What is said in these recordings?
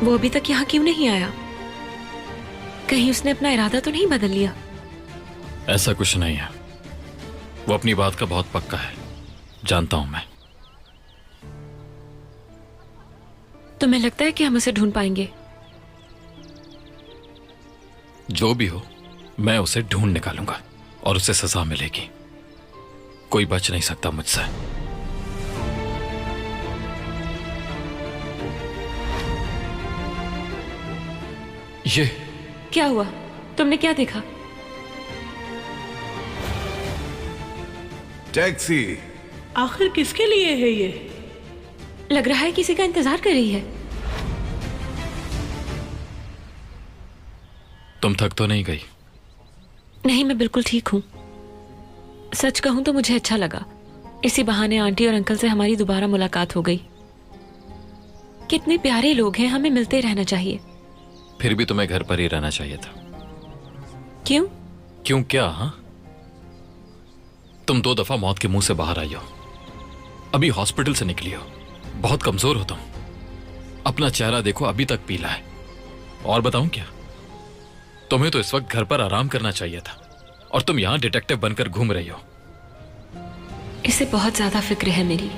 वो अभी तक यहाँ क्यों नहीं आया? कहीं उसने अपना इरादा तो नहीं बदल लिया? ऐसा कुछ नहीं है, वो अपनी बात का बहुत पक्का है, जानता हूं मैं। तुम्हें लगता है कि हम उसे ढूंढ पाएंगे? जो भी हो, मैं उसे ढूंढ निकालूंगा और उसे सजा मिलेगी। कोई बच नहीं सकता मुझसे। ये क्या हुआ? तुमने क्या देखा? टैक्सी। आखिर किसके लिए है ये? लग रहा है किसी का इंतजार कर रही है। तुम थक तो नहीं गई? नहीं, मैं बिल्कुल ठीक हूँ। सच कहूं तो मुझे अच्छा लगा, इसी बहाने आंटी और अंकल से हमारी दोबारा मुलाकात हो गई। कितने प्यारे लोग हैं, हमें मिलते रहना चाहिए। फिर भी तुम्हें घर पर ही रहना चाहिए था। क्यों? क्यों क्या? हाँ, तुम 2 दफा मौत के मुंह से बाहर आई हो, अभी हॉस्पिटल से निकली हो, बहुत कमजोर हो तुम। अपना चेहरा देखो, अभी तक पीला है। और बताऊं क्या, तुम्हें तो इस वक्त घर पर आराम करना चाहिए था, और तुम यहां डिटेक्टिव बनकर घूम रही हो। इसे बहुत ज्यादा फिक्र है मेरी।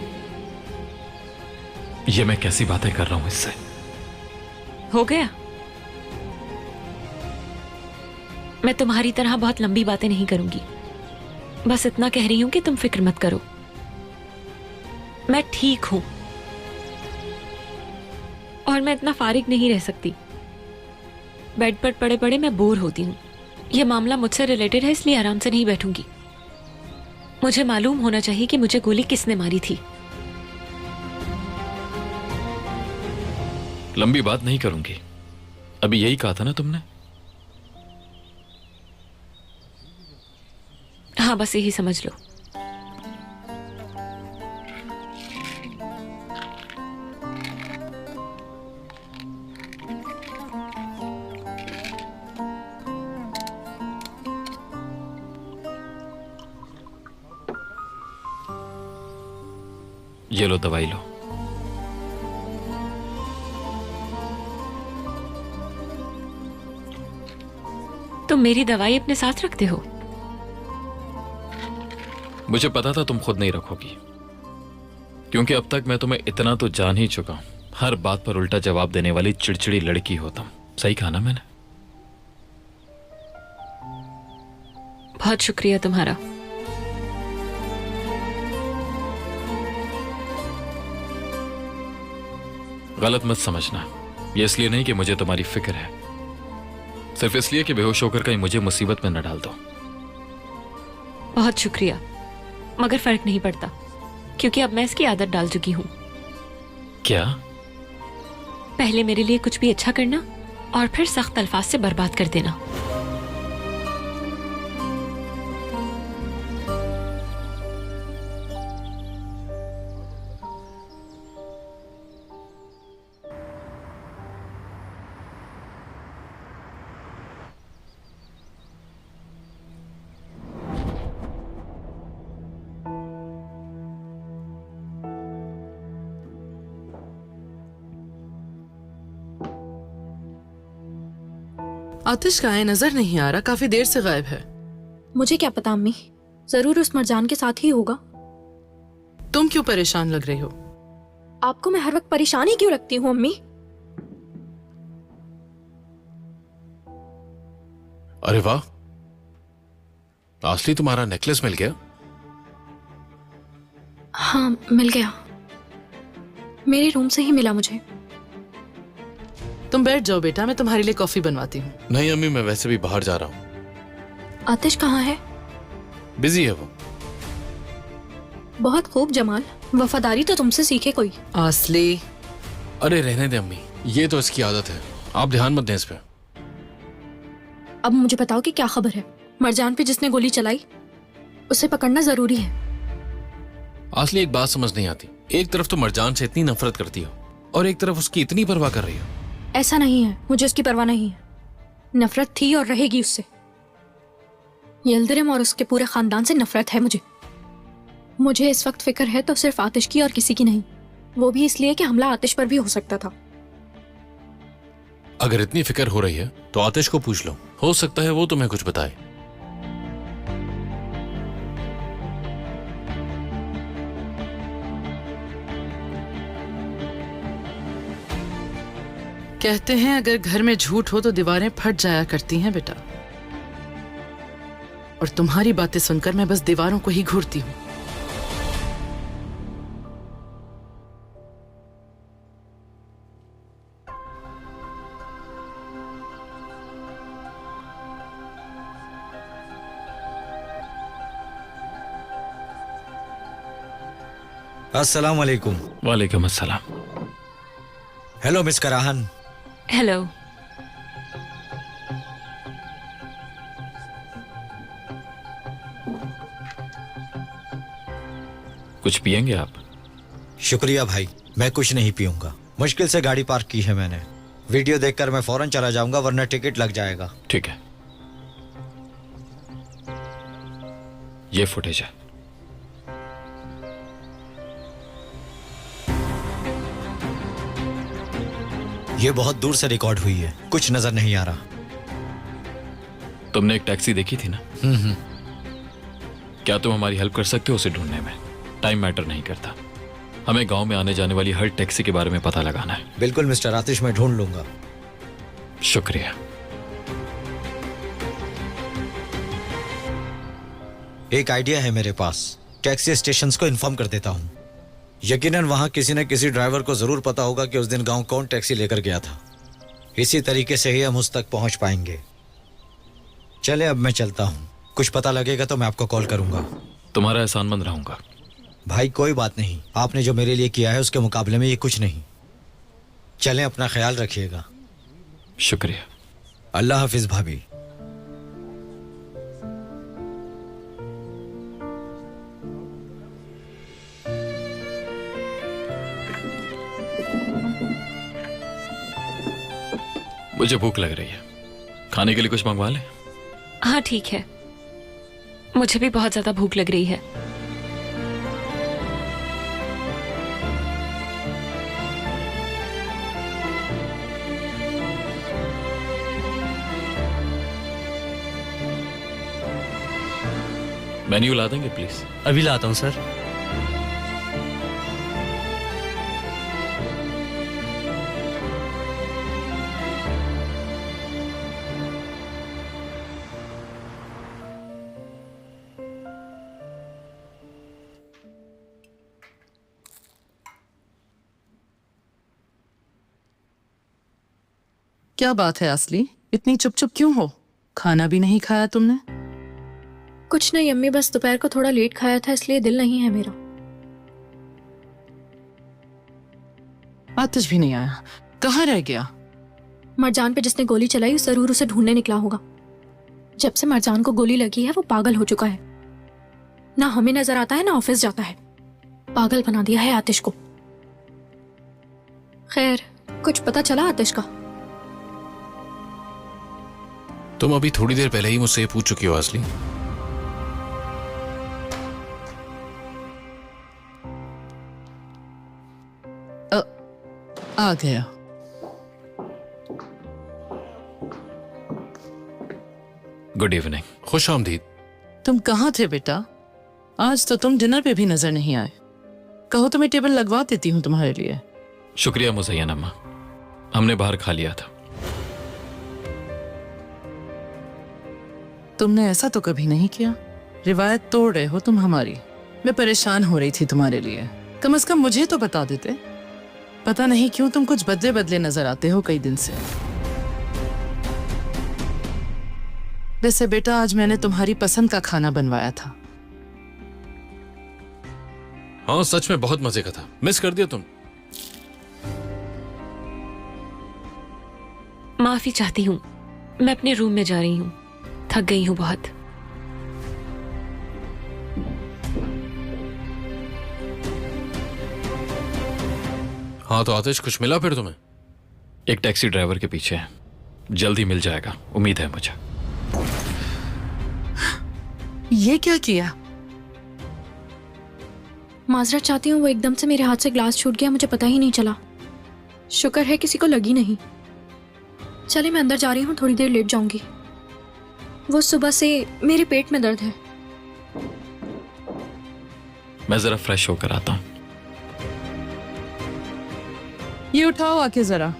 ये मैं कैसी बातें कर रहा हूं इससे? हो गया। मैं तुम्हारी तरह बहुत लंबी बातें नहीं करूंगी, बस इतना कह रही हूं कि तुम फिक्र मत करो, मैं ठीक हूं। और मैं इतना फारिग नहीं रह सकती। बेड पर पड़े पड़े मैं बोर होती हूँ। यह मामला मुझसे रिलेटेड है, इसलिए आराम से नहीं बैठूंगी। मुझे मालूम होना चाहिए कि मुझे गोली किसने मारी थी। लंबी बात नहीं करूंगी, अभी यही कहा था ना तुमने? हाँ, बस यही समझ लो। ये लो, दवाई लो। तुम मेरी दवाई अपने साथ रखते हो? मुझे पता था तुम खुद नहीं रखोगी, क्योंकि अब तक मैं तुम्हें इतना तो जान ही चुका हूं। हर बात पर उल्टा जवाब देने वाली चिड़चिड़ी लड़की हो तुम। सही कहा ना मैंने? बहुत शुक्रिया तुम्हारा। गलत मत समझना, ये इसलिए नहीं कि मुझे तुम्हारी फिक्र है, सिर्फ इसलिए कि बेहोश होकर कहीं मुझे मुसीबत में न डाल दो। बहुत शुक्रिया, मगर फर्क नहीं पड़ता, क्योंकि अब मैं इसकी आदत डाल चुकी हूँ। क्या? पहले मेरे लिए कुछ भी अच्छा करना और फिर सख्त अल्फाज से बर्बाद कर देना। आतिश कहाँ है? नजर नहीं आ रहा, काफी देर से गायब है। मुझे क्या पता अम्मी, जरूर उस मरजान के साथ ही होगा। तुम क्यों परेशान लग रही हो? आपको मैं हर वक्त परेशान ही क्यों रखती हूँ अम्मी? अरे वाह, असली तुम्हारा नेकलेस मिल गया? हाँ, मिल गया। मेरे रूम से ही मिला मुझे। तुम बैठ जाओ बेटा, मैं तुम्हारे लिए कॉफी बनवाती हूँ। नहीं अम्मी, मैं वैसे भी बाहर जा रहा हूँ। आतिश कहाँ है? बिजी है वो। बहुत खूब जमाल, वफादारी तो तुमसे सीखे कोई। असली। अरे रहने दे अम्मी, ये तो इसकी आदत है, आप ध्यान मत दें इस पे। अब मुझे बताओ कि क्या खबर है? मरजान पे जिसने गोली चलाई, उसे पकड़ना जरूरी है। असली एक बात समझ नहीं आती, एक तरफ तो मरजान से इतनी नफरत करती हो और एक तरफ उसकी इतनी परवाह कर रही हो। ऐसा नहीं है, मुझे उसकी परवाह नहीं है। नफरत थी और रहेगी उससे। यल्दरिम और उसके पूरे खानदान से नफरत है मुझे इस वक्त फिक्र है तो सिर्फ आतिश की और किसी की नहीं। वो भी इसलिए कि हमला आतिश पर भी हो सकता था। अगर इतनी फिक्र हो रही है तो आतिश को पूछ लो, हो सकता है वो तुम्हें कुछ बताए। कहते हैं अगर घर में झूठ हो तो दीवारें फट जाया करती हैं बेटा, और तुम्हारी बातें सुनकर मैं बस दीवारों को ही घूरती हूं। अस्सलाम वालेकुम। वालेकुम अस्सलाम। हेलो मिस कराहन। हेलो। कुछ पियेंगे आप? शुक्रिया भाई, मैं कुछ नहीं पीऊंगा। मुश्किल से गाड़ी पार्क की है मैंने। वीडियो देखकर मैं फौरन चला जाऊंगा वरना टिकट लग जाएगा। ठीक है, ये फुटेज है। ये बहुत दूर से रिकॉर्ड हुई है, कुछ नजर नहीं आ रहा। तुमने एक टैक्सी देखी थी ना? क्या तुम हमारी हेल्प कर सकते हो उसे ढूंढने में? टाइम मैटर नहीं करता, हमें गांव में आने जाने वाली हर टैक्सी के बारे में पता लगाना है। बिल्कुल मिस्टर आतिश, मैं ढूंढ लूंगा। शुक्रिया। एक आइडिया है मेरे पास, टैक्सी स्टेशंस को इन्फॉर्म कर देता हूँ। यकीनन वहां किसी न किसी ड्राइवर को जरूर पता होगा कि उस दिन गांव कौन टैक्सी लेकर गया था। इसी तरीके से ही हम उस तक पहुंच पाएंगे। चले अब मैं चलता हूँ, कुछ पता लगेगा तो मैं आपको कॉल करूंगा। तुम्हारा एहसानमंद रहूंगा। भाई कोई बात नहीं, आपने जो मेरे लिए किया है उसके मुकाबले में ये कुछ नहीं। चलें, अपना ख्याल रखिएगा। शुक्रिया। अल्लाह हाफिज भाभी। मुझे भूख लग रही है, खाने के लिए कुछ मंगवा लें? हाँ ठीक है, मुझे भी बहुत ज्यादा भूख लग रही है। मेन्यू ला देंगे प्लीज? अभी लाता हूँ सर। क्या बात है असली, इतनी चुप चुप क्यों हो? खाना भी नहीं खाया तुमने? कुछ नहीं अम्मी, बस दोपहर को थोड़ा लेट खाया था इसलिए दिल नहीं है मेरा। आतिश भी नहीं आया, कहाँ रह गया? मरजान पे जिसने गोली चलाई उस जरूर उसे ढूंढने निकला होगा। जब से मरजान को गोली लगी है वो पागल हो चुका है, ना हमें नजर आता है ना ऑफिस जाता है। पागल बना दिया है आतिश को। खैर, कुछ पता चला आतिश का? तुम अभी थोड़ी देर पहले ही मुझसे ये पूछ चुकी हो असली। आ गया। Good evening. खुश आमदीद। तुम कहाँ थे बेटा? आज तो तुम डिनर पे भी नजर नहीं आए। कहो तो मैं टेबल लगवा देती हूँ तुम्हारे लिए। शुक्रिया मुज़य्यन अम्मा, हमने बाहर खा लिया था। तुमने ऐसा तो कभी नहीं किया, रिवायत तोड़ रहे हो तुम हमारी। मैं परेशान हो रही थी तुम्हारे लिए, कम से कम मुझे तो बता देते। पता नहीं क्यों तुम कुछ बदले बदले नजर आते हो कई दिन से। वैसे बेटा आज मैंने तुम्हारी पसंद का खाना बनवाया था। हाँ सच में बहुत मजे का था, मिस कर दिया तुम। माफी चाहती हूँ, मैं अपने रूम में जा रही हूँ, थक गई हूँ बहुत। हाँ तो आतिश कुछ मिला फिर तुम्हें? एक टैक्सी ड्राइवर के पीछे है, जल्दी मिल जाएगा, उम्मीद है मुझे। ये क्या किया? माजरत चाहती हूँ, वो एकदम से मेरे हाथ से ग्लास छूट गया, मुझे पता ही नहीं चला। शुक्र है किसी को लगी नहीं। चले मैं अंदर जा रही हूँ, थोड़ी देर लेट जाऊंगी। वो सुबह से मेरे पेट में दर्द है। मैं जरा फ्रेश होकर आता हूँ। ये उठाओ आके जरा।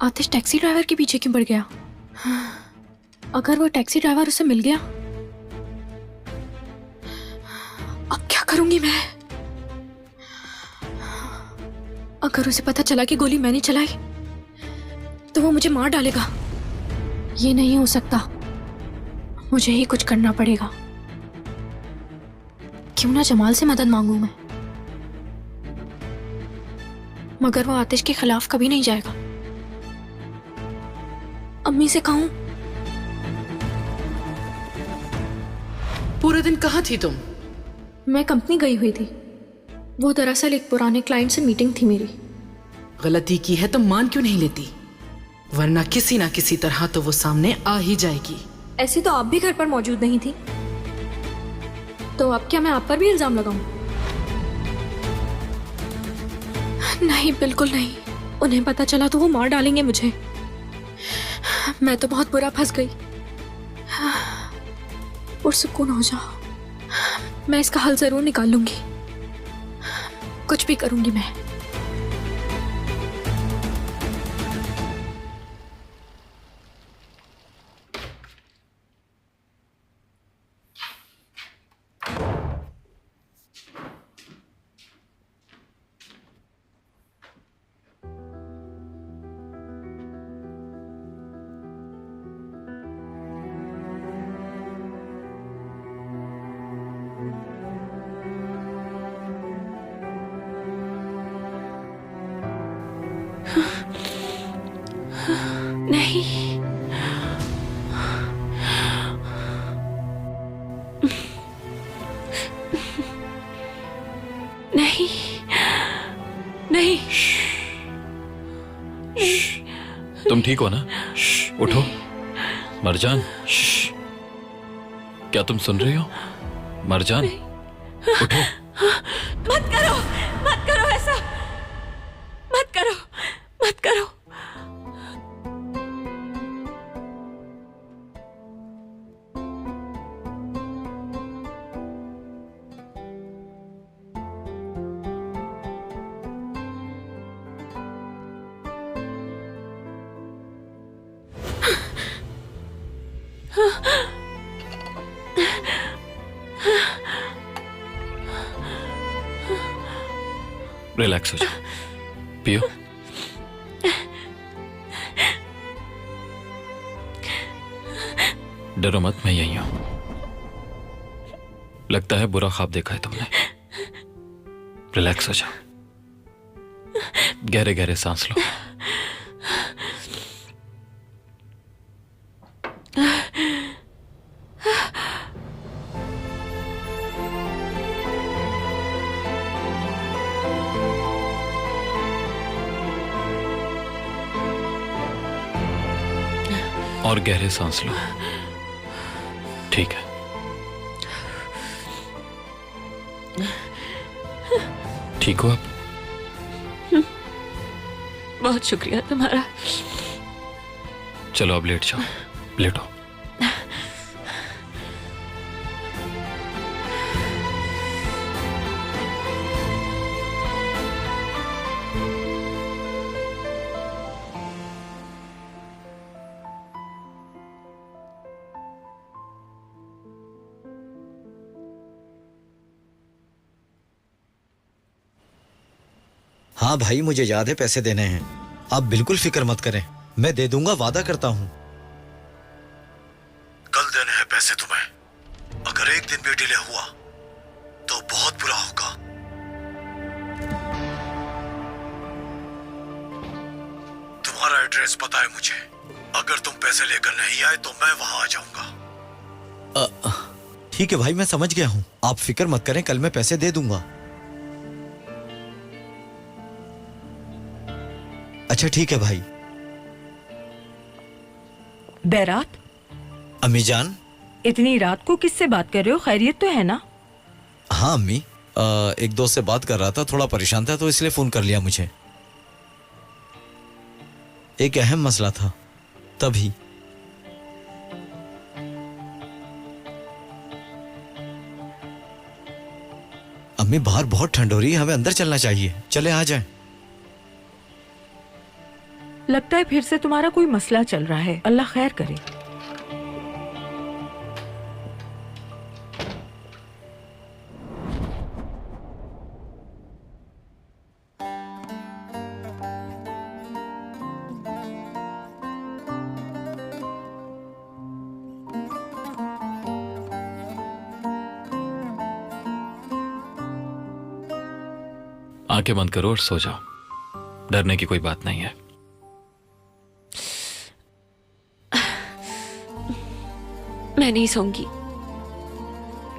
आतिश टैक्सी ड्राइवर के पीछे क्यों पड़ गया? अगर वो टैक्सी ड्राइवर उसे मिल गया, अब क्या करूंगी मैं? अगर उसे पता चला कि गोली मैंने चलाई तो वो मुझे मार डालेगा। ये नहीं हो सकता, मुझे ही कुछ करना पड़ेगा। क्यों ना जमाल से मदद मांगू मैं, मगर वो आतिश के खिलाफ कभी नहीं जाएगा। अम्मी से कहूं? पूरे दिन कहाँ थी तुम? मैं कंपनी गई हुई थी। वो दरअसल एक पुराने क्लाइंट से मीटिंग थी मेरी। गलती की है तो मान क्यों नहीं लेती? वरना किसी ना किसी तरह तो वो सामने आ ही जाएगी। ऐसे तो आप भी घर पर मौजूद नहीं थी, तो अब क्या मैं आप पर भी इल्जाम लगाऊं? नहीं, बिल्कुल नहीं। उन्हें पता चला तो वो मार डालेंगे मुझे। मैं तो बहुत बुरा फंस गई। पुरसुकून हो जाओ, मैं इसका हल जरूर निकाल लूंगी। कुछ भी करूंगी मैं। नहीं, नहीं, नहीं। तुम ठीक हो ना? उठो मरजान। क्या तुम सुन रही हो मरजान? उठो। मत करो, मत करो ऐसा, मत करो, मत करो। रिलैक्स हो जाओ, पियो। डरो मत, मैं यही हूं। लगता है बुरा ख्वाब देखा है तुमने। रिलैक्स हो जाओ, गहरे गहरे सांस लो। और गहरे सांस लो। ठीक है। ठीक हो आप? बहुत शुक्रिया तुम्हारा। चलो अब लेट जाओ, लेटो। हाँ भाई, मुझे याद है पैसे देने हैं। आप बिल्कुल फिक्र मत करें, मैं दे दूंगा, वादा करता हूँ। कल देने हैं पैसे तुम्हें। अगर एक दिन भी डिले हुआ तो बहुत बुरा होगा। तुम्हारा एड्रेस पता है मुझे। अगर तुम पैसे लेकर नहीं आए तो मैं वहां आ जाऊंगा। ठीक है भाई, मैं समझ गया हूँ। आप फिक्र मत करें, कल मैं पैसे दे दूंगा। अच्छा ठीक है भाई। बैरात, अम्मी जान। इतनी रात को किससे बात कर रहे हो? खैरियत तो है ना? हाँ अम्मी, एक दोस्त से बात कर रहा था, थोड़ा परेशान था तो इसलिए फोन कर लिया मुझे। एक अहम मसला था तभी। अम्मी बाहर बहुत ठंड हो रही है, हमें अंदर चलना चाहिए, चले आ जाएं। लगता है फिर से तुम्हारा कोई मसला चल रहा है। अल्लाह खैर करे। आंखें बंद करो और सो जाओ, डरने की कोई बात नहीं है। मैं नहीं सोऊंगी,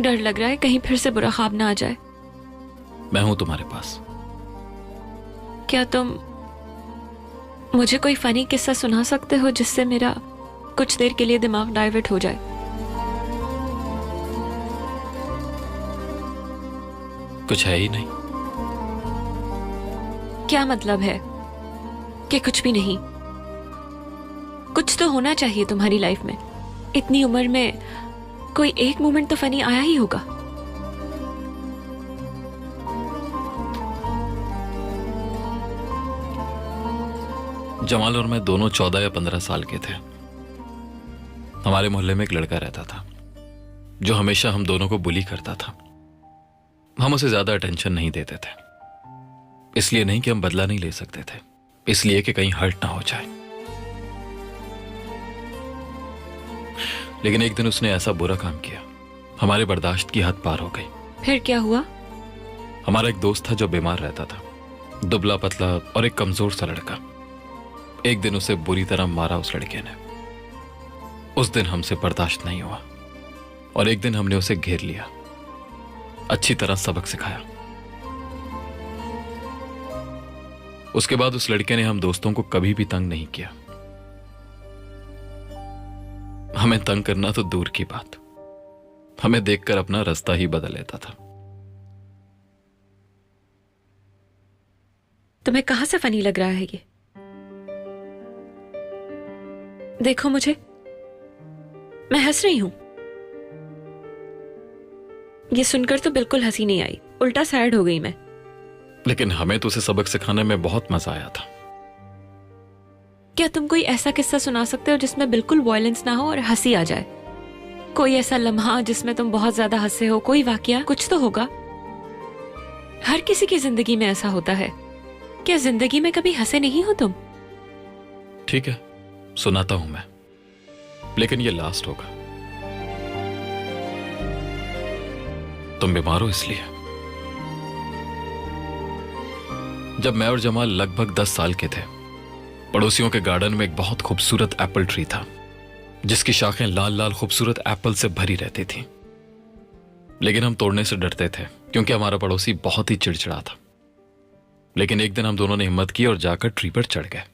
डर लग रहा है कहीं फिर से बुरा ख्वाब ना आ जाए। मैं हूं तुम्हारे पास। क्या तुम मुझे कोई फनी किस्सा सुना सकते हो जिससे मेरा कुछ देर के लिए दिमाग डाइवर्ट हो जाए? कुछ है ही नहीं। क्या मतलब है कि कुछ भी नहीं? कुछ तो होना चाहिए तुम्हारी लाइफ में। इतनी उम्र में कोई एक मोमेंट तो फनी आया ही होगा। जमाल और मैं दोनों 14 या 15 साल के थे। हमारे मोहल्ले में एक लड़का रहता था जो हमेशा हम दोनों को बुली करता था। हम उसे ज्यादा अटेंशन नहीं देते थे, इसलिए नहीं कि हम बदला नहीं ले सकते थे, इसलिए कि कहीं हर्ट ना हो जाए। लेकिन एक दिन उसने ऐसा बुरा काम किया, हमारे बर्दाश्त की हद पार हो गई। फिर क्या हुआ? हमारा एक दोस्त था जो बीमार रहता था, दुबला पतला और एक कमजोर सा लड़का। एक दिन उसे बुरी तरह मारा उस लड़के ने। उस दिन हमसे बर्दाश्त नहीं हुआ और एक दिन हमने उसे घेर लिया, अच्छी तरह सबक सिखाया। उसके बाद उस लड़के ने हम दोस्तों को कभी भी तंग नहीं किया। हमें तंग करना तो दूर की बात, हमें देखकर अपना रास्ता ही बदल लेता था। तुम्हें कहां से फनी लग रहा है ये? देखो मुझे, मैं हंस रही हूं। ये सुनकर तो बिल्कुल हंसी नहीं आई, उल्टा सैड हो गई मैं। लेकिन हमें तो उसे सबक सिखाने में बहुत मजा आया था। क्या तुम कोई ऐसा किस्सा सुना सकते हो जिसमें बिल्कुल वॉयलेंस ना हो और हंसी आ जाए? कोई ऐसा लम्हा जिसमें तुम बहुत ज्यादा हंसे हो, कोई वाकया, कुछ तो होगा। हर किसी की जिंदगी में ऐसा होता है। क्या जिंदगी में कभी हंसे नहीं हो तुम? ठीक है, सुनाता हूं मैं, लेकिन ये लास्ट होगा। तुम बीमार हो इसलिए। जब मैं और जमाल लगभग 10 साल के थे, पड़ोसियों के गार्डन में एक बहुत खूबसूरत एप्पल ट्री था जिसकी शाखें लाल लाल खूबसूरत एप्पल से भरी रहती थी। लेकिन हम तोड़ने से डरते थे क्योंकि हमारा पड़ोसी बहुत ही चिड़चिड़ा था। लेकिन एक दिन हम दोनों ने हिम्मत की और जाकर ट्री पर चढ़ गए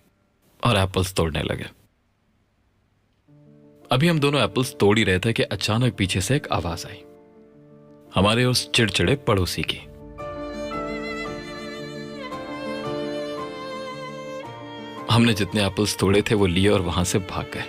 और एप्पल्स तोड़ने लगे। अभी हम दोनों एप्पल्स तोड़ ही रहे थे कि अचानक पीछे से एक आवाज आई, हमारे उस चिड़चिड़े पड़ोसी की। हमने जितने एप्पल्स तोड़े थे वो लिए और वहां से भाग गए।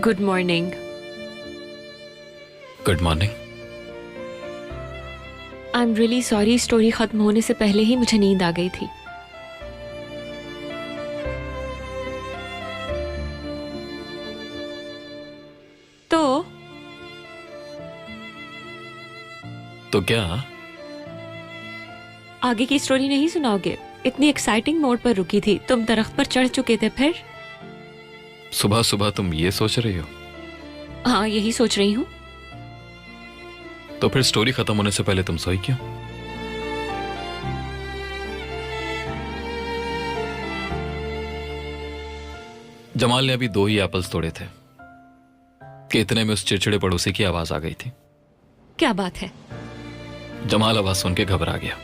Good morning. Good morning. I am really sorry, story खत्म होने से पहले ही मुझे नींद आ गई थी। तो क्या? आगे की स्टोरी नहीं सुनाओगे? इतनी एक्साइटिंग मोड पर रुकी थी, तुम दरख्त पर चढ़ चुके थे, फिर? सुबह सुबह तुम ये सोच रही हो? हाँ, यही सोच रही हूँ। तो फिर स्टोरी खत्म होने से पहले तुम सोई क्यों? जमाल ने अभी 2 ही एप्पल्स तोड़े थे कि इतने में उस चिड़चिड़े पड़ोसी की आवाज आ गई थी। क्या बात है? जमाल आवाज सुन के घबरा गया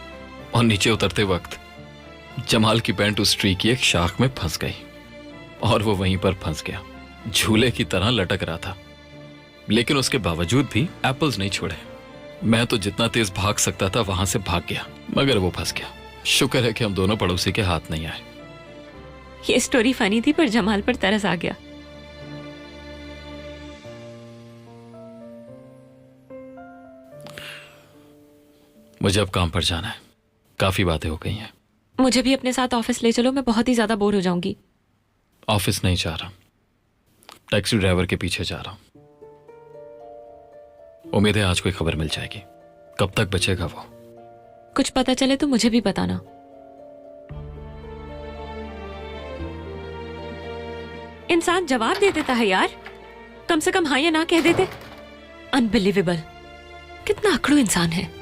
और नीचे उतरते वक्त जमाल की पैंट उस ट्री की एक शाख में फंस गई और वो वहीं पर फंस गया, झूले की तरह लटक रहा था। लेकिन उसके बावजूद भी एप्पल्स नहीं छोड़े। मैं तो जितना तेज भाग सकता था वहां से भाग गया, मगर वो फंस गया। शुक्र है कि हम दोनों पड़ोसी के हाथ नहीं आए। ये स्टोरी फनी थी, पर जमाल पर तरस आ गया। मुझे अब काम पर जाना है, काफी बातें हो गई हैं। मुझे भी अपने साथ ऑफिस ले चलो, मैं बहुत ही ज्यादा बोर हो जाऊंगी। ऑफिस नहीं जा रहा, टैक्सी ड्राइवर के पीछे जा रहा हूं। उम्मीद है आज कोई खबर मिल जाएगी। कब तक बचेगा वो? कुछ पता चले तो मुझे भी बताना। इंसान जवाब दे देता है यार, कम से कम हाँ या ना कह देते। अनबिलीवेबल, कितना अकड़ू इंसान है।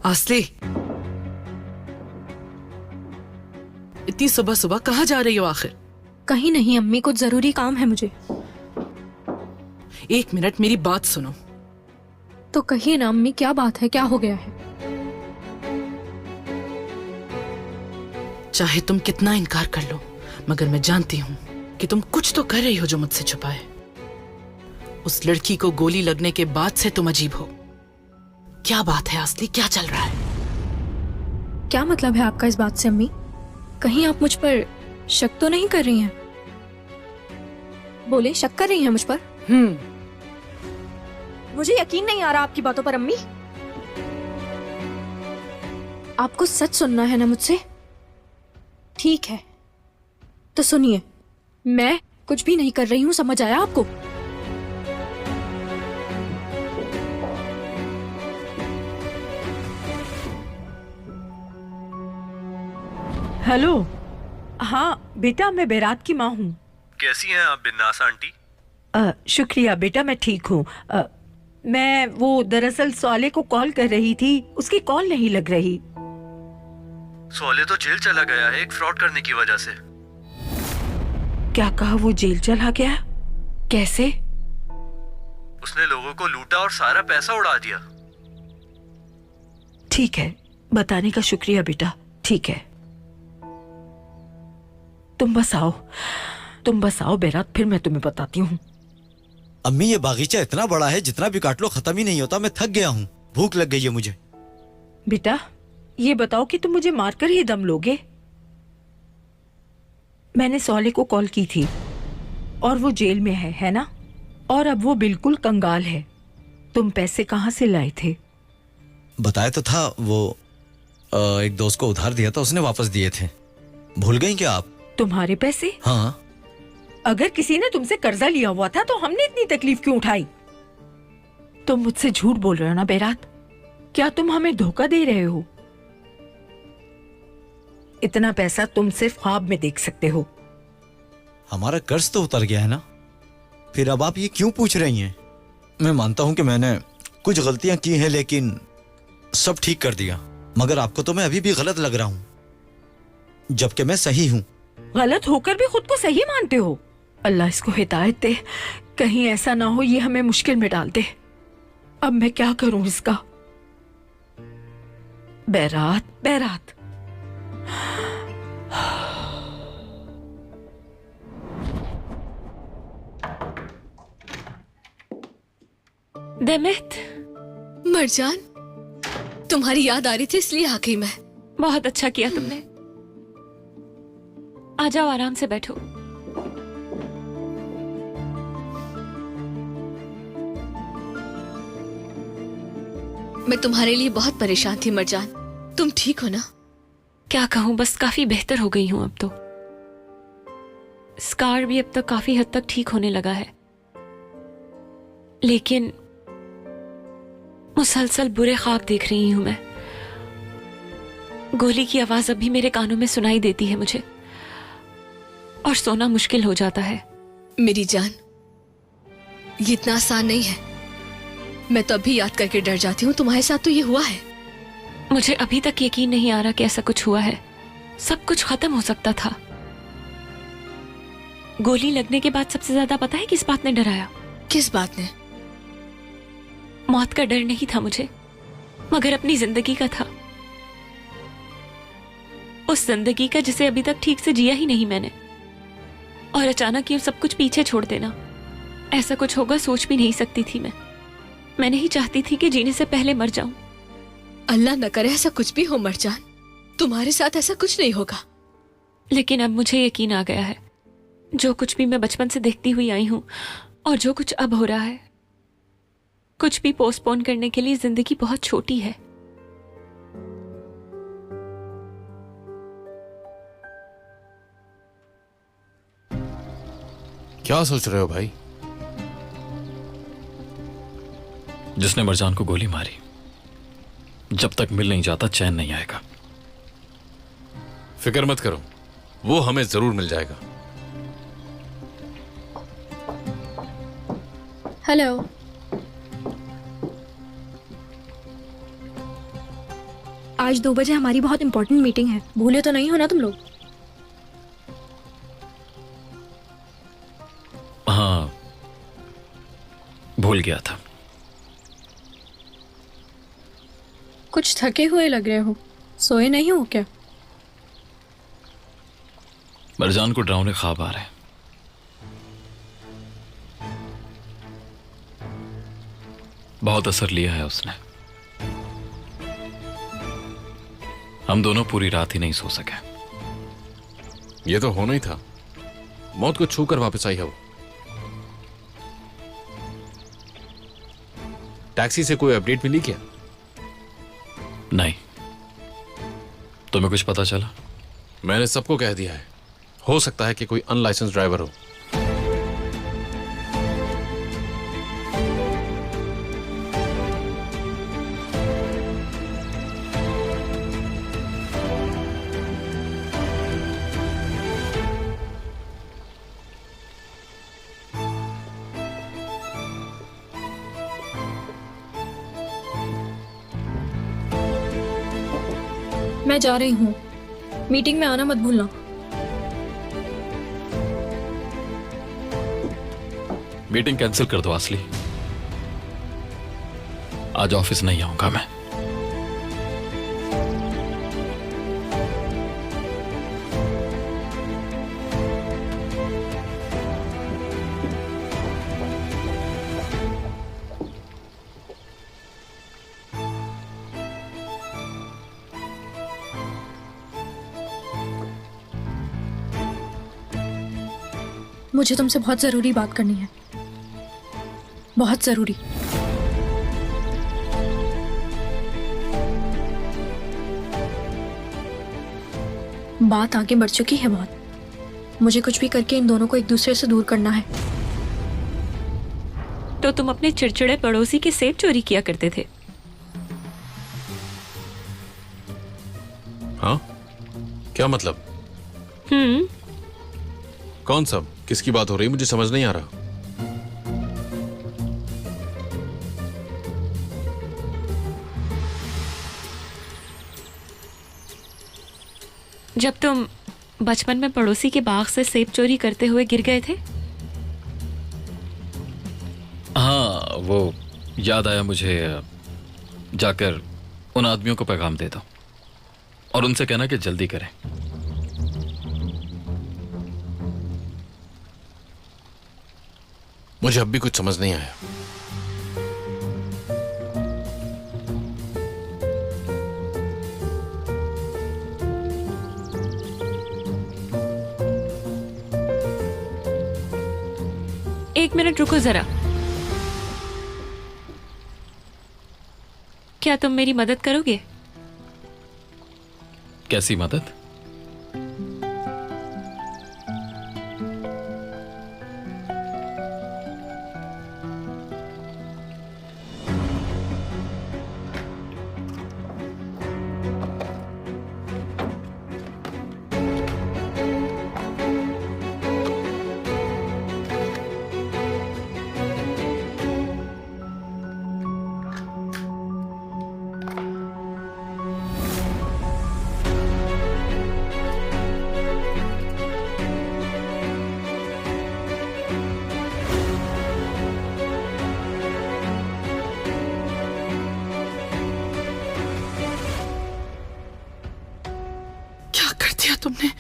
आसली, इतनी सुबह सुबह कहाँ जा रही हो आखिर? कहीं नहीं अम्मी, कुछ जरूरी काम है मुझे। 1 मिनट मेरी बात सुनो। तो कहिए ना अम्मी, क्या बात है, क्या हो गया है? चाहे तुम कितना इनकार कर लो, मगर मैं जानती हूं कि तुम कुछ तो कर रही हो जो मुझसे छुपा है। उस लड़की को गोली लगने के बाद से तुम अजीब हो। क्या बात है आसली, क्या चल रहा है? क्या मतलब है आपका इस बात से अम्मी? कहीं आप मुझ पर शक तो नहीं कर रही हैं? बोले, शक कर रही हैं मुझ पर? मुझे यकीन नहीं आ रहा आपकी बातों पर अम्मी। आपको सच सुनना है ना मुझसे? ठीक है, तो सुनिए। मैं कुछ भी नहीं कर रही हूं, समझ आया आपको? हेलो। हाँ बेटा, मैं बेरात की माँ हूँ। कैसी हैं आप बिन्नास आंटी? शुक्रिया बेटा, मैं ठीक हूँ। मैं वो दरअसल सोले को कॉल कर रही थी, उसकी कॉल नहीं लग रही। सोले तो जेल चला गया है एक फ्रॉड करने की वजह से। क्या कहा? वो जेल चला गया? कैसे? उसने लोगों को लूटा और सारा पैसा उड़ा दिया। ठीक है, बताने का शुक्रिया बेटा। ठीक है, तुम बस आओ बेरात, फिर मैं तुम्हें बताती हूँ। अम्मी, ये बागीचा इतना बड़ा है, जितना भी काट लो खत्म ही नहीं होता। मैं थक गया हूँ, भूख लग गई है मुझे। बेटा ये बताओ कि तुम मुझे मारकर ही दम लोगे? मैंने सोले को कॉल की थी और वो जेल में है ना? और अब वो बिल्कुल कंगाल है। तुम पैसे कहाँ से लाए थे? बताया तो था, वो एक दोस्त को उधार दिया था, उसने वापस दिए थे। भूल गई क्या आप? तुम्हारे पैसे? हाँ। अगर किसी ने तुमसे कर्जा लिया हुआ था तो हमने इतनी तकलीफ क्यों उठाई? तुम मुझसे झूठ बोल रहे हो ना बेरात? क्या तुम हमें धोखा दे रहे हो? इतना पैसा तुम सिर्फ ख्वाब में देख सकते हो। हमारा कर्ज तो उतर गया है ना, फिर अब आप ये क्यों पूछ रही हैं? मैं मानता हूं कि मैंने कुछ गलतियां की हैं, लेकिन सब ठीक कर दिया। मगर आपको तो मैं अभी भी गलत लग रहा हूं, जबकि मैं सही हूं। गलत होकर भी खुद को सही मानते हो? अल्लाह इसको हिदायत दे, कहीं ऐसा ना हो ये हमें मुश्किल में डाल दे। अब मैं क्या करूं इसका? बैरात बैरात, देमित, मरजान, तुम्हारी याद आ रही थी इसलिए आ गई मैं। बहुत अच्छा किया तुमने। आ जाओ, आराम से बैठो। मैं तुम्हारे लिए बहुत परेशान थी मरजान। तुम ठीक हो ना? क्या कहूं, बस काफी बेहतर हो गई हूं अब तो। स्कार भी अब तक काफी हद तक ठीक होने लगा है, लेकिन मुसलसल बुरे ख्वाब देख रही हूं मैं। गोली की आवाज अब भी मेरे कानों में सुनाई देती है मुझे, और सोना मुश्किल हो जाता है। मेरी जान, ये इतना आसान नहीं है। मैं तो अभी याद करके डर जाती हूँ। तुम्हारे साथ तो ये हुआ है। मुझे अभी तक यकीन नहीं आ रहा कि ऐसा कुछ हुआ है। सब कुछ खत्म हो सकता था। गोली लगने के बाद सबसे ज्यादा पता है किस बात ने डराया? किस बात ने? मौत का डर नहीं था मुझे, मगर अपनी जिंदगी का था। उस जिंदगी का जिसे अभी तक ठीक से जिया ही नहीं मैंने, और अचानक ये सब कुछ पीछे छोड़ देना। ऐसा कुछ होगा सोच भी नहीं सकती थी मैं नहीं चाहती थी कि जीने से पहले मर जाऊं। अल्लाह न करे ऐसा कुछ भी हो मरजान। तुम्हारे साथ ऐसा कुछ नहीं होगा। लेकिन अब मुझे यकीन आ गया है, जो कुछ भी मैं बचपन से देखती हुई आई हूं और जो कुछ अब हो रहा है, कुछ भी पोस्टपोन करने के लिए जिंदगी बहुत छोटी है। क्या सोच रहे हो भाई? जिसने मरजान को गोली मारी, जब तक मिल नहीं जाता चैन नहीं आएगा। फिक्र मत करो, वो हमें जरूर मिल जाएगा। हेलो। आज 2 बजे हमारी बहुत इंपॉर्टेंट मीटिंग है, भूले तो नहीं हो ना तुम लोग? हाँ, भूल गया था। कुछ थके हुए लग रहे हो, सोए नहीं हो क्या? मरजान को डरावने ख्वाब आ रहे हैं। बहुत असर लिया है उसने। हम दोनों पूरी रात ही नहीं सो सके। ये तो होना ही था। मौत को छू कर वापस आई है वो। टैक्सी से कोई अपडेट मिली क्या? नहीं। तुम्हें कुछ पता चला? मैंने सबको कह दिया है। हो सकता है कि कोई अनलाइसेंस ड्राइवर हो। मैं जा रही हूँ, मीटिंग में आना मत भूलना। मीटिंग कैंसिल कर दो आसली। आज ऑफिस नहीं आऊंगा मैं। मुझे तुमसे बहुत जरूरी बात करनी है, बहुत जरूरी। बात आगे बढ़ चुकी है बहुत। मुझे कुछ भी करके इन दोनों को एक दूसरे से दूर करना है। तो तुम अपने चिड़चिड़े पड़ोसी के सेब चोरी किया करते थे? हाँ, क्या मतलब? कौन सब? किसकी बात हो रही? मुझे समझ नहीं आ रहा। जब तुम बचपन में पड़ोसी के बाग से सेब चोरी करते हुए गिर गए थे? हाँ, वो याद आया मुझे। जाकर उन आदमियों को पैगाम दे दो और उनसे कहना कि जल्दी करें। मुझे अब भी कुछ समझ नहीं आया। एक मिनट रुको जरा। क्या तुम मेरी मदद करोगे? कैसी मदद? क्या कर दिया तुमने?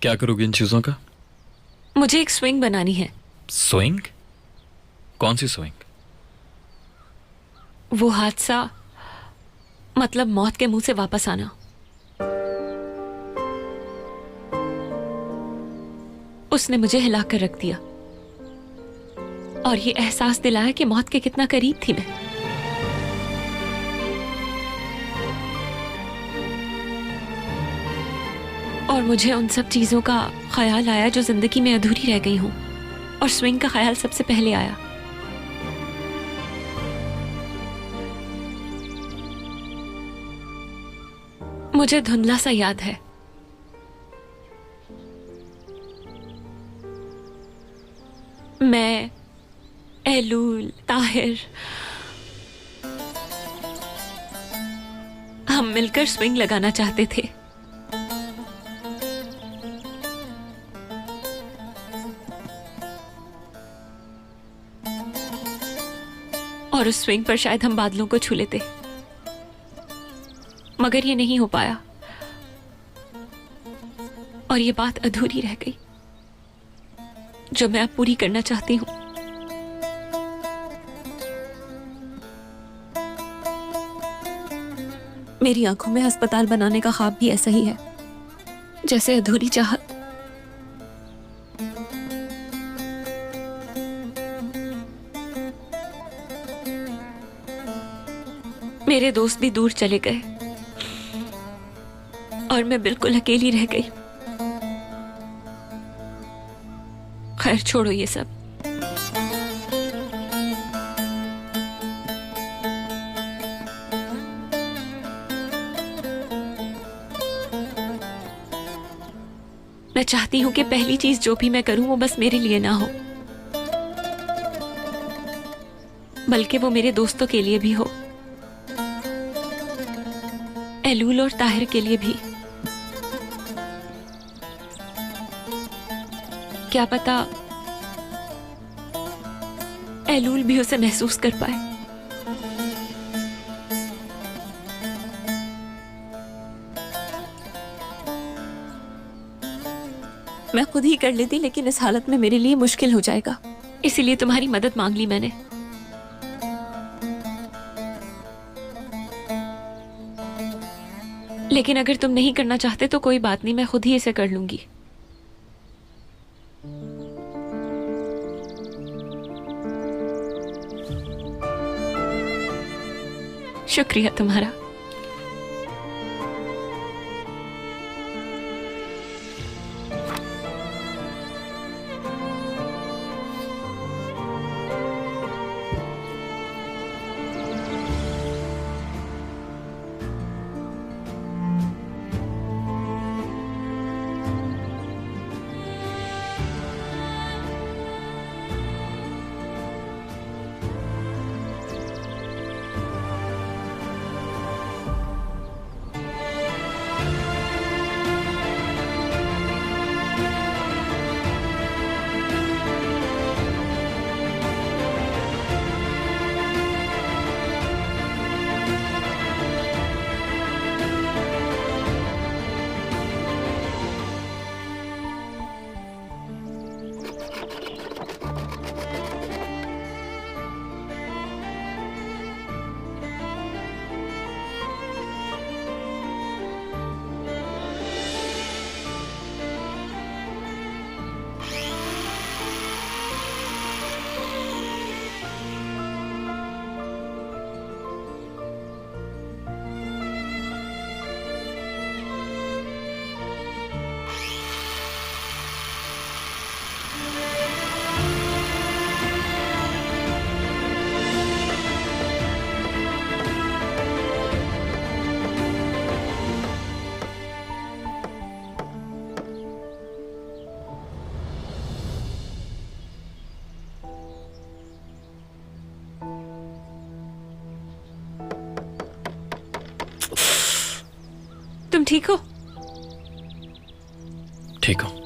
क्या करोगी इन चीजों का? मुझे एक स्विंग बनानी है। स्विंग? कौन सी स्विंग? वो हादसा, मतलब मौत के मुंह से वापस आना। उसने मुझे हिला कर रख दिया और ये एहसास दिलाया कि मौत के कितना करीब थी मैं। और मुझे उन सब चीजों का ख्याल आया जो जिंदगी में अधूरी रह गई हूं, और स्विंग का ख्याल सबसे पहले आया। मुझे धुंधला सा याद है, मैं, एलूल, ताहिर, हम मिलकर स्विंग लगाना चाहते थे। और उस स्विंग पर शायद हम बादलों को छू लेते, मगर ये नहीं हो पाया और ये बात अधूरी रह गई जो मैं अब पूरी करना चाहती हूं। मेरी आंखों में अस्पताल बनाने का ख्वाब भी ऐसा ही है, जैसे अधूरी चाहत। मेरे दोस्त भी दूर चले गए और मैं बिल्कुल अकेली रह गई। खैर छोड़ो ये सब। मैं चाहती हूं कि पहली चीज जो भी मैं करूं वो बस मेरे लिए ना हो, बल्कि वो मेरे दोस्तों के लिए भी हो, एलूल और ताहिर के लिए भी। क्या पता एलूल भी उसे महसूस कर पाए। मैं खुद ही कर लेती, लेकिन इस हालत में मेरे लिए मुश्किल हो जाएगा, इसीलिए तुम्हारी मदद मांग ली मैंने। लेकिन अगर तुम नहीं करना चाहते तो कोई बात नहीं, मैं खुद ही इसे कर लूंगी। शुक्रिया तुम्हारा। तुम ठीक हो? ठीक हूं।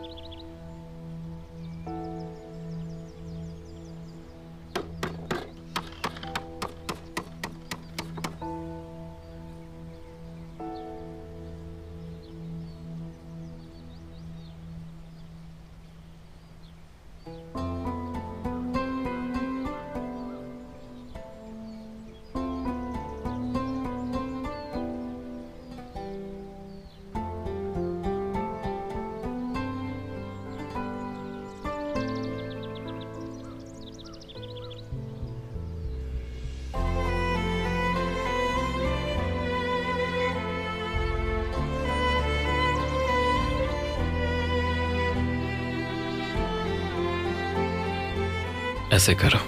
ऐसे करो।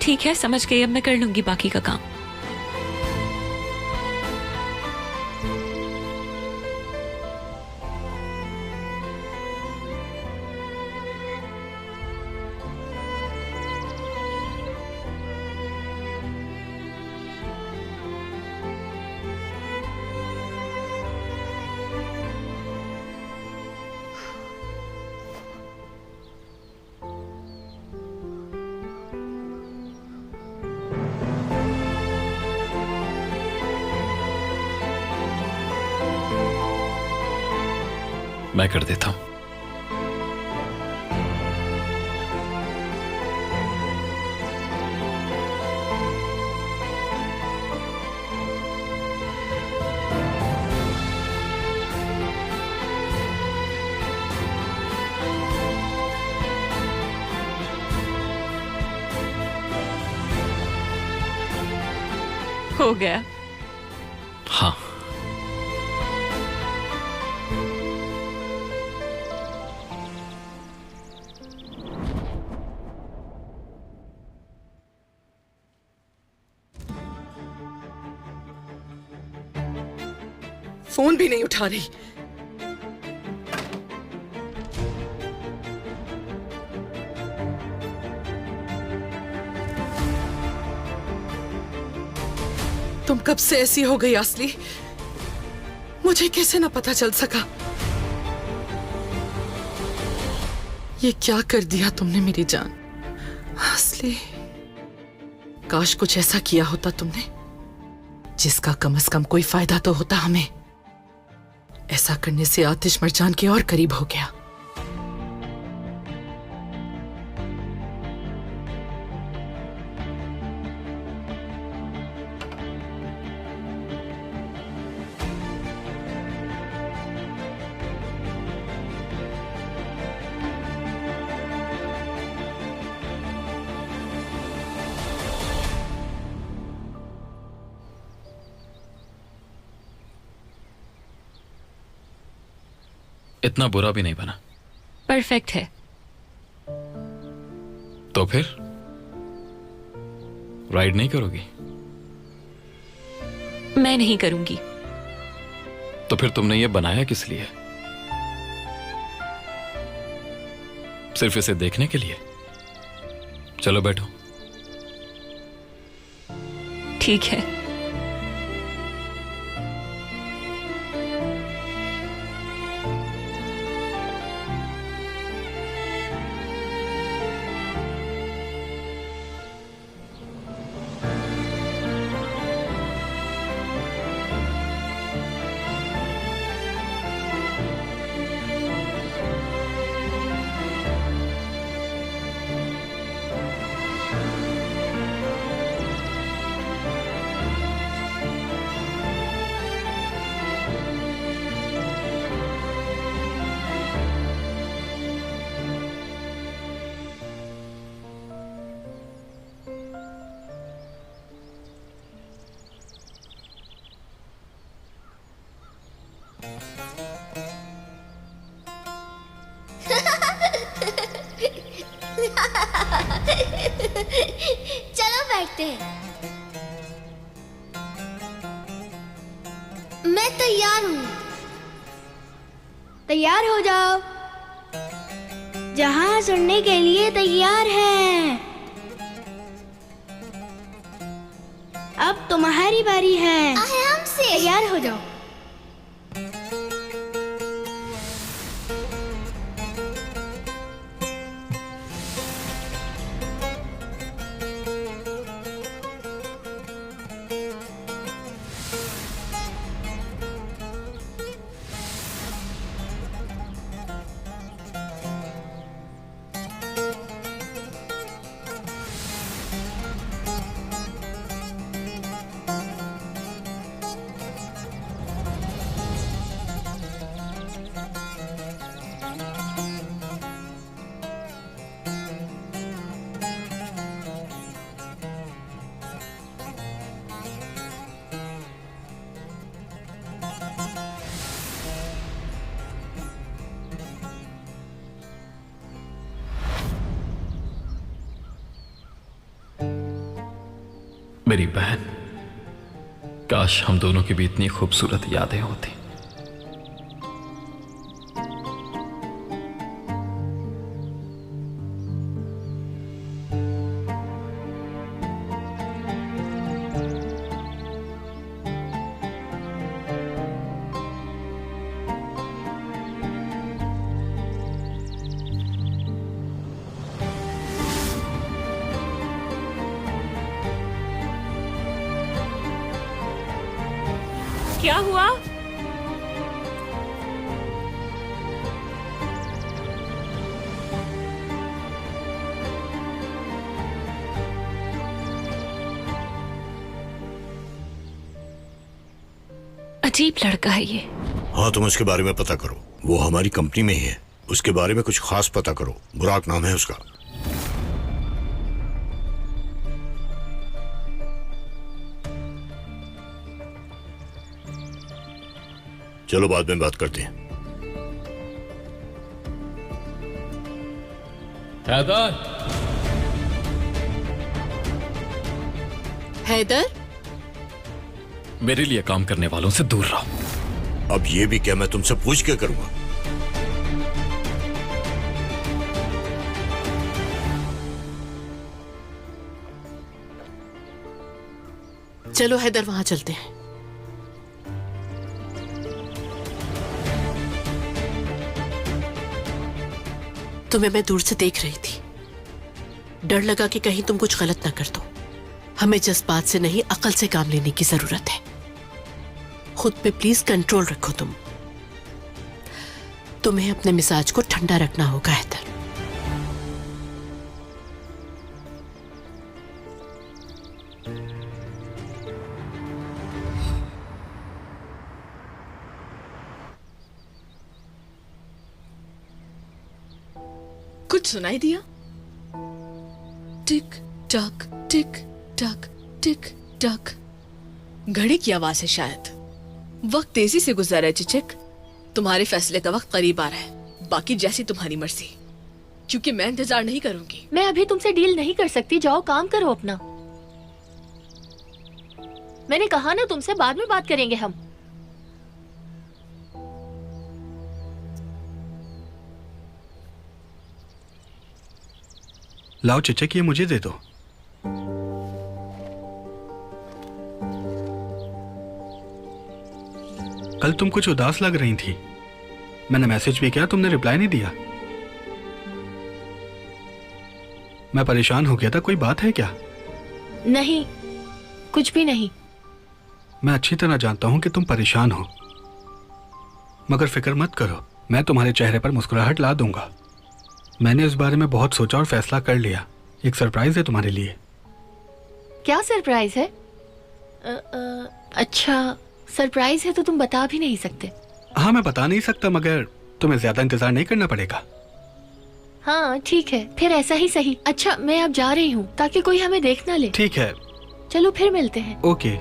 ठीक है, समझ गई। अब मैं कर लूंगी बाकी का काम। मैं कर देता हूं। हो गया। हाँ, फोन भी नहीं उठा रही। तुम कब से ऐसी हो गई आसली? मुझे कैसे ना पता चल सका? ये क्या कर दिया तुमने मेरी जान? आसली, काश कुछ ऐसा किया होता तुमने जिसका कम से कम कोई फायदा तो होता हमें। ऐसा करने से आतिश मरजान के और करीब हो गया। इतना बुरा भी नहीं बना। परफेक्ट है। तो फिर राइड नहीं करोगी? मैं नहीं करूंगी। तो फिर तुमने ये बनाया किस लिए? सिर्फ इसे देखने के लिए? चलो बैठो। ठीक है। चलो बैठते हैं। मैं तैयार हूँ। तैयार हो जाओ। जहाज उड़ने के लिए तैयार है। अब तुम्हारी बारी है। हमसे तैयार हो जाओ। मेरी बहन, काश हम दोनों की भी इतनी खूबसूरत यादें होती। क्या हुआ? अजीब लड़का है ये। हाँ, तुम उसके बारे में पता करो। वो हमारी कंपनी में ही है। उसके बारे में कुछ खास पता करो। बुराक नाम है उसका। चलो बाद में बात करते हैं। हैदर, हैदर, मेरे लिए काम करने वालों से दूर रहो। अब ये भी क्या मैं तुमसे पूछ के करूंगा? चलो हैदर, वहां चलते हैं। तुम्हें मैं दूर से देख रही थी। डर लगा कि कहीं तुम कुछ गलत ना कर दो। हमें जज्बात से नहीं, अकल से काम लेने की जरूरत है। खुद पे प्लीज कंट्रोल रखो। तुम्हें अपने मिजाज को ठंडा रखना होगा हैदर। कुछ सुनाई दिया? टिक टक टिक टक टिक टक। घड़ी की आवाज है शायद। वक्त तेजी से गुजर रहा है चिचिक। तुम्हारे फैसले का वक्त करीब आ रहा है। बाकी जैसी तुम्हारी मर्जी, क्योंकि मैं इंतजार नहीं करूंगी। मैं अभी तुमसे डील नहीं कर सकती। जाओ काम करो अपना। मैंने कहा ना, तुमसे बाद में बात करेंगे हम। लाओ चिचक, ये मुझे दे दो। कल तुम कुछ उदास लग रही थी। मैंने मैसेज भी किया, तुमने रिप्लाई नहीं दिया। मैं परेशान हो गया था। कोई बात है क्या? नहीं, कुछ भी नहीं। मैं अच्छी तरह जानता हूं कि तुम परेशान हो, मगर फिक्र मत करो, मैं तुम्हारे चेहरे पर मुस्कुराहट ला दूंगा। मैंने इस बारे में बहुत सोचा और फैसला कर लिया। एक सरप्राइज है तुम्हारे लिए। क्या सरप्राइज है? अच्छा, सरप्राइज है तो तुम बता भी नहीं सकते। हाँ, मैं बता नहीं सकता, मगर तुम्हें ज्यादा इंतजार नहीं करना पड़ेगा। हाँ ठीक है, फिर ऐसा ही सही। अच्छा, मैं अब जा रही हूँ ताकि कोई हमें देख ना ले। ठीक है, चलो फिर मिलते हैं। ओके।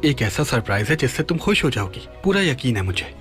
एक ऐसा सरप्राइज है जिससे तुम खुश हो जाओगी, पूरा यकीन है मुझे।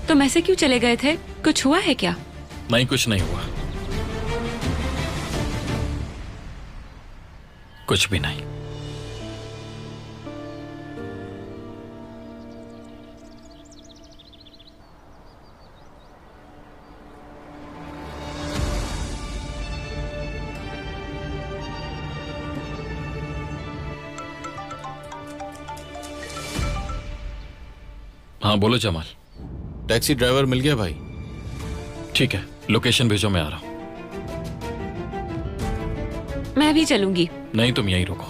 तुम ऐसे क्यों चले गए थे? कुछ हुआ है क्या? नहीं, कुछ नहीं हुआ, कुछ भी नहीं। हाँ बोलो जमाल। टैक्सी ड्राइवर मिल गया भाई? ठीक है, लोकेशन भेजो, मैं आ रहा हूं। मैं भी चलूंगी। नहीं, तुम यहीं रुको।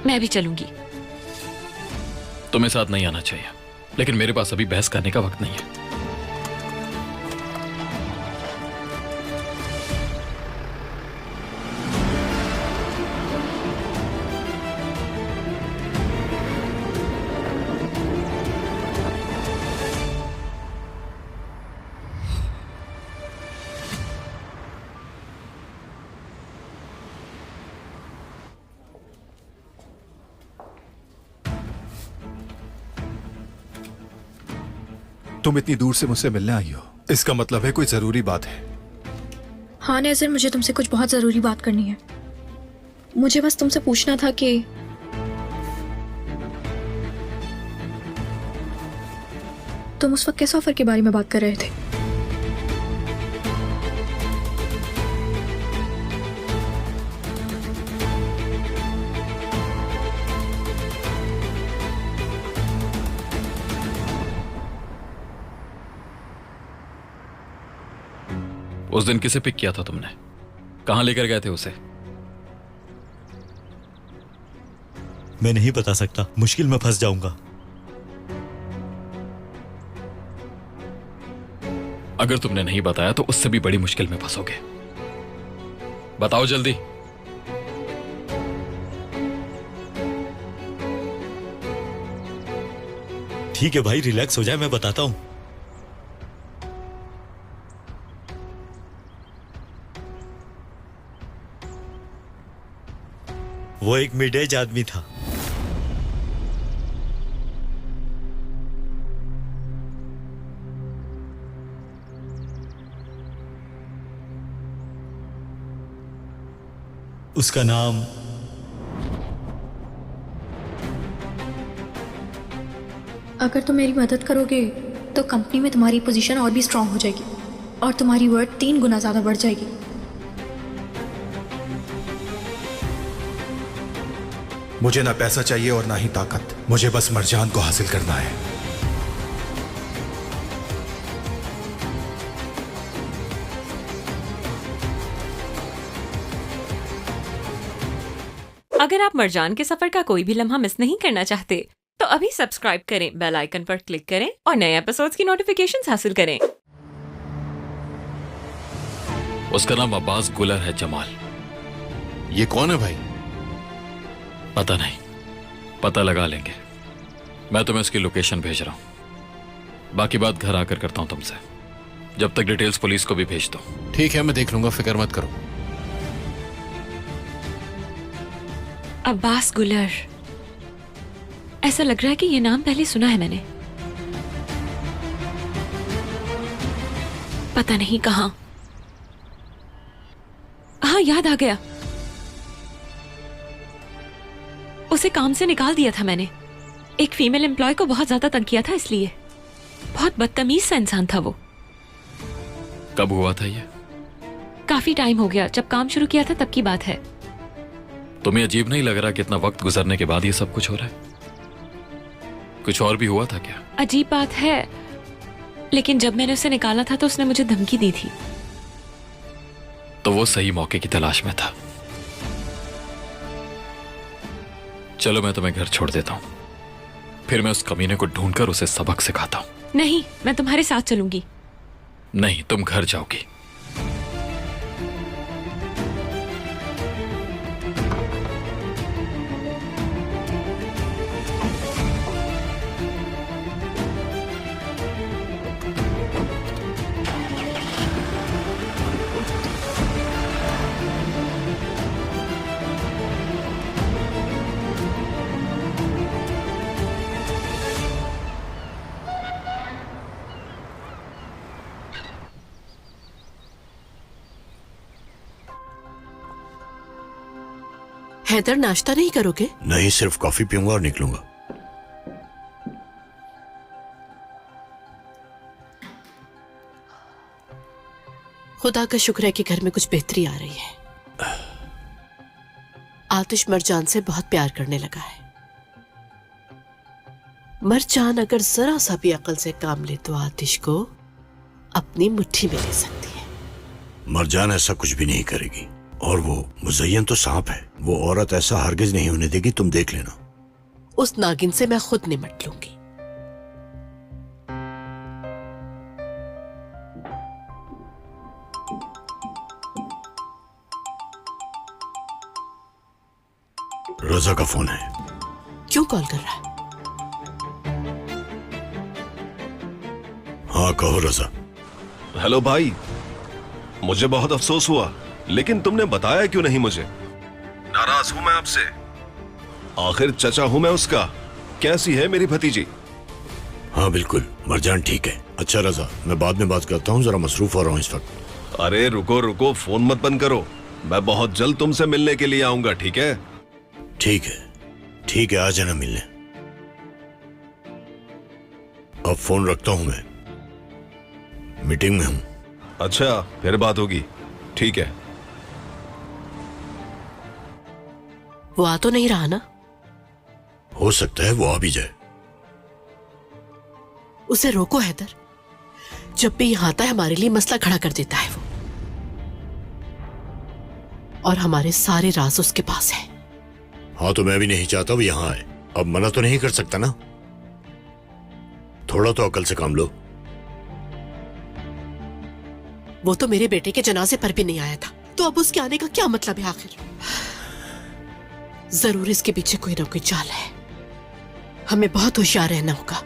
मैं भी चलूंगी। तुम्हें साथ नहीं आना चाहिए, लेकिन मेरे पास अभी बहस करने का वक्त नहीं है। तुम इतनी दूर से मुझसे मिलने आई हो, इसका मतलब है कोई जरूरी बात है। हाँ नज़र, मुझे तुमसे कुछ बहुत ज़रूरी बात करनी है। मुझे बस तुमसे पूछना था कि तुम उस वक्त किस ऑफर के बारे में बात कर रहे थे? उस दिन किसे पिक किया था तुमने? कहां लेकर गए थे उसे? मैं नहीं बता सकता, मुश्किल में फंस जाऊंगा। अगर तुमने नहीं बताया तो उससे भी बड़ी मुश्किल में फंसोगे। बताओ जल्दी। ठीक है भाई, रिलैक्स हो जाए, मैं बताता हूं। वो एक मिड एज आदमी था। उसका नाम अगर तुम मेरी मदद करोगे तो कंपनी में तुम्हारी पोजीशन और भी स्ट्रांग हो जाएगी और तुम्हारी वर्थ 3 गुना ज़्यादा बढ़ जाएगी। मुझे ना पैसा चाहिए और ना ही ताकत, मुझे बस मरजान को हासिल करना है। अगर आप मरजान के सफर का कोई भी लम्हा मिस नहीं करना चाहते तो अभी सब्सक्राइब करें, बेल आइकन पर क्लिक करें और नए एपिसोड्स की नोटिफिकेशंस हासिल करें। उसका नाम अब्बास गुलर है जमाल। ये कौन है भाई? पता नहीं, पता लगा लेंगे। मैं तुम्हें उसकी लोकेशन भेज रहा हूं, बाकी बात घर आकर करता हूं तुमसे। जब तक डिटेल्स पुलिस को भी भेज दो। ठीक है, मैं देख लूंगा, फिक्र मत करो। अब्बास गुलर, ऐसा लग रहा है कि ये नाम पहले सुना है मैंने, पता नहीं कहां। हाँ, याद आ गया, उसे काम से निकाल दिया था मैंने। एक फीमेल एम्प्लॉय को बहुत ज्यादा तंग किया था, इसलिए। बहुत बदतमीज सा इंसान था वो। कब हुआ था ये? काफी टाइम हो गया, जब काम शुरू किया था तब की बात है। तुम्हें अजीब नहीं लग रहा कि इतना वक्त गुजरने के बाद ये सब कुछ हो रहा है? कुछ और भी हुआ था क्या? अजीब बात है, लेकिन जब मैंने उसे निकाला था तो उसने मुझे धमकी दी थी। तो वो सही मौके की तलाश में था। चलो मैं तुम्हें घर छोड़ देता हूं, फिर मैं उस कमीने को ढूंढकर उसे सबक सिखाता हूं। नहीं, मैं तुम्हारे साथ चलूंगी। नहीं, तुम घर जाओगी। हैदर, नाश्ता नहीं करोगे? नहीं, सिर्फ कॉफी पीऊंगा और निकलूंगा। खुदा का शुक्र है कि घर में कुछ बेहतरी आ रही है। आतिश मरजान से बहुत प्यार करने लगा है। मरजान अगर जरा सा भी अकल से काम ले तो आतिश को अपनी मुट्ठी में ले सकती है। मरजान ऐसा कुछ भी नहीं करेगी, और वो मुज़य्यन तो सांप है, वो औरत ऐसा हरगिज नहीं होने देगी, तुम देख लेना। उस नागिन से मैं खुद निमट लूंगी। रजा का फोन है। क्यों कॉल कर रहा है? हाँ कहो रजा। हेलो भाई, मुझे बहुत अफसोस हुआ, लेकिन तुमने बताया क्यों नहीं मुझे? नाराज हूं मैं आपसे। आखिर चचा हूं मैं उसका। कैसी है मेरी भतीजी? हाँ बिल्कुल, मरजान ठीक है। अच्छा रजा, मैं बाद में बात करता हूँ, जरा मसरूफ हो रहा हूँ इस वक्त। अरे रुको रुको, फोन मत बंद करो। मैं बहुत जल्द तुमसे मिलने के लिए आऊंगा, ठीक है? ठीक है, ठीक है, आ जाना मिलने। अब फोन रखता हूं, मैं मीटिंग में हूं। अच्छा, फिर बात होगी, ठीक है। वो आ तो नहीं रहा ना? हो सकता है वो आ भी जाए। उसे रोको हैदर, जब भी यहां आता है हमारे लिए मसला खड़ा कर देता है वो, और हमारे सारे राज उसके पास है। हाँ तो मैं भी नहीं चाहता वो यहां आए। अब मना तो नहीं कर सकता ना, थोड़ा तो अकल से काम लो। वो तो मेरे बेटे के जनाजे पर भी नहीं आया था, तो अब उसके आने का क्या मतलब है आखिर? जरूर इसके पीछे कोई ना कोई चाल है। हमें बहुत होशियार रहना होगा।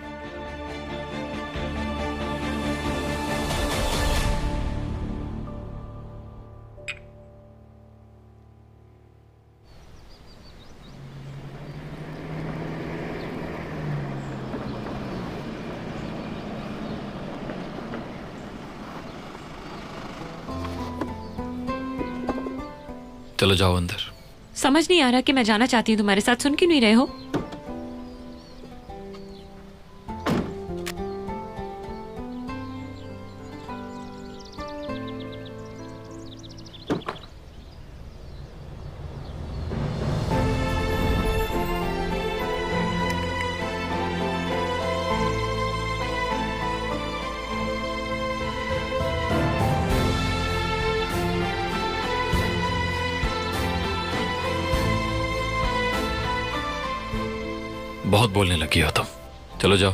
चलो जाओ अंदर। समझ नहीं आ रहा कि मैं जाना चाहती हूँ तुम्हारे साथ, सुन क्यों नहीं रहे हो? बहुत बोलने लगी हो तुम, चलो जाओ।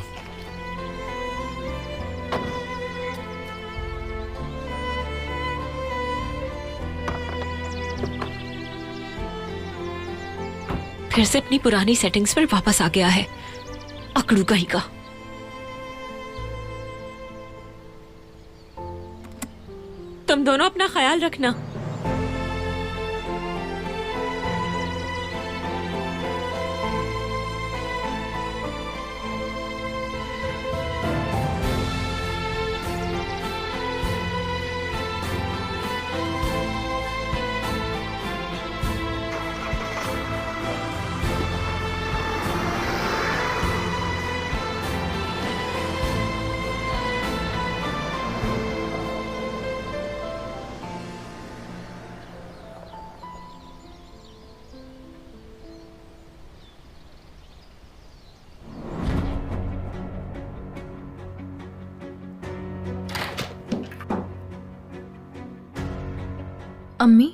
फिर से अपनी पुरानी सेटिंग्स पर वापस आ गया है, अकड़ू कहीं का। तुम दोनों अपना ख्याल रखना। अम्मी,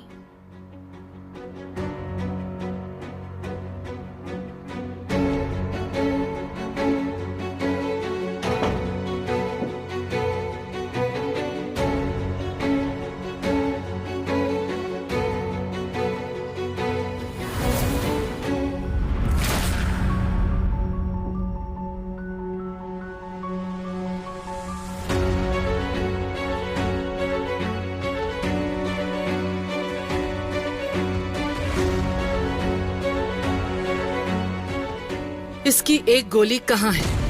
इसकी एक गोली कहाँ है?